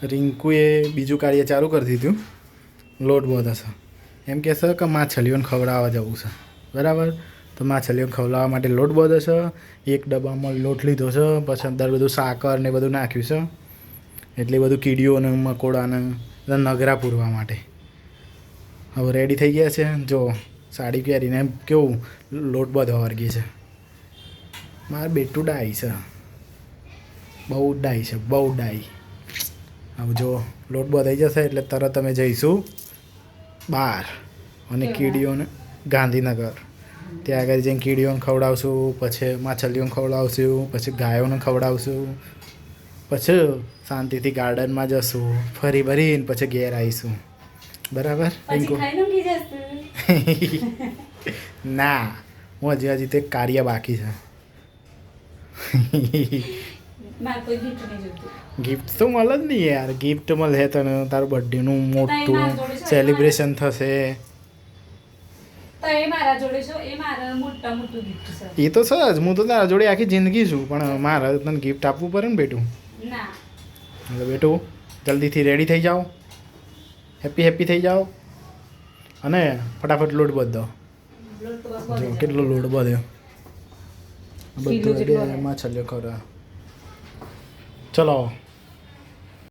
રિંકુએ બીજું કાર્ય ચાલુ કરી દીધું. લોટ બધો છે એમ કહેશે કે માછલીઓને ખવડાવવા જવું છે બરાબર. તો માછલીઓને ખવડાવવા માટે લોટ બધો છે. એક ડબ્બામાં લોટ લીધો છે, પછી અંદર બધું સાકર ને બધું નાખ્યું છે, એટલે બધું કીડીઓને મકોડાને નગરા પૂરવા માટે. હવે રેડી થઈ ગયા છે. જો સાડી પહેરીને એમ કેવું લોટ બધો વર્ગી છે. મારું બેટું ડાઈ છે, બહુ ડાઈ છે, બહુ ડાઈ. હવે જો લોટ બધાઈ જશે એટલે તરત અમે જઈશું બહાર અને કીડીઓને ગાંધીનગર ત્યાં આગળ જઈને કીડીઓને ખવડાવશું, પછી માછલીઓને ખવડાવશું, પછી ગાયોને ખવડાવશું, પછી શાંતિથી ગાર્ડનમાં જશું, ફરી ભરીને પછી ઘેર આવીશું બરાબર. ના, હું હજી તે કાર્ય બાકી છે. ગિફ્ટ તો મળે જ નહીં યાર. ગિફ્ટ મળે તને તારું બર્થડેનું મોટું સેલિબ્રેશન થશે. એ તો છે જ. હું તો તારા જોડે આખી જિંદગી છું, પણ મારે તને ગિફ્ટ આપવું પડે ને બેટું. એટલે બેટું જલ્દીથી રેડી થઈ જાઓ, હેપી હેપી થઈ જાઓ અને ફટાફટ લોટ બધો. જો કેટલો લોટ બધ્યો બધું એમાં છલ્યો ખરો. ચલો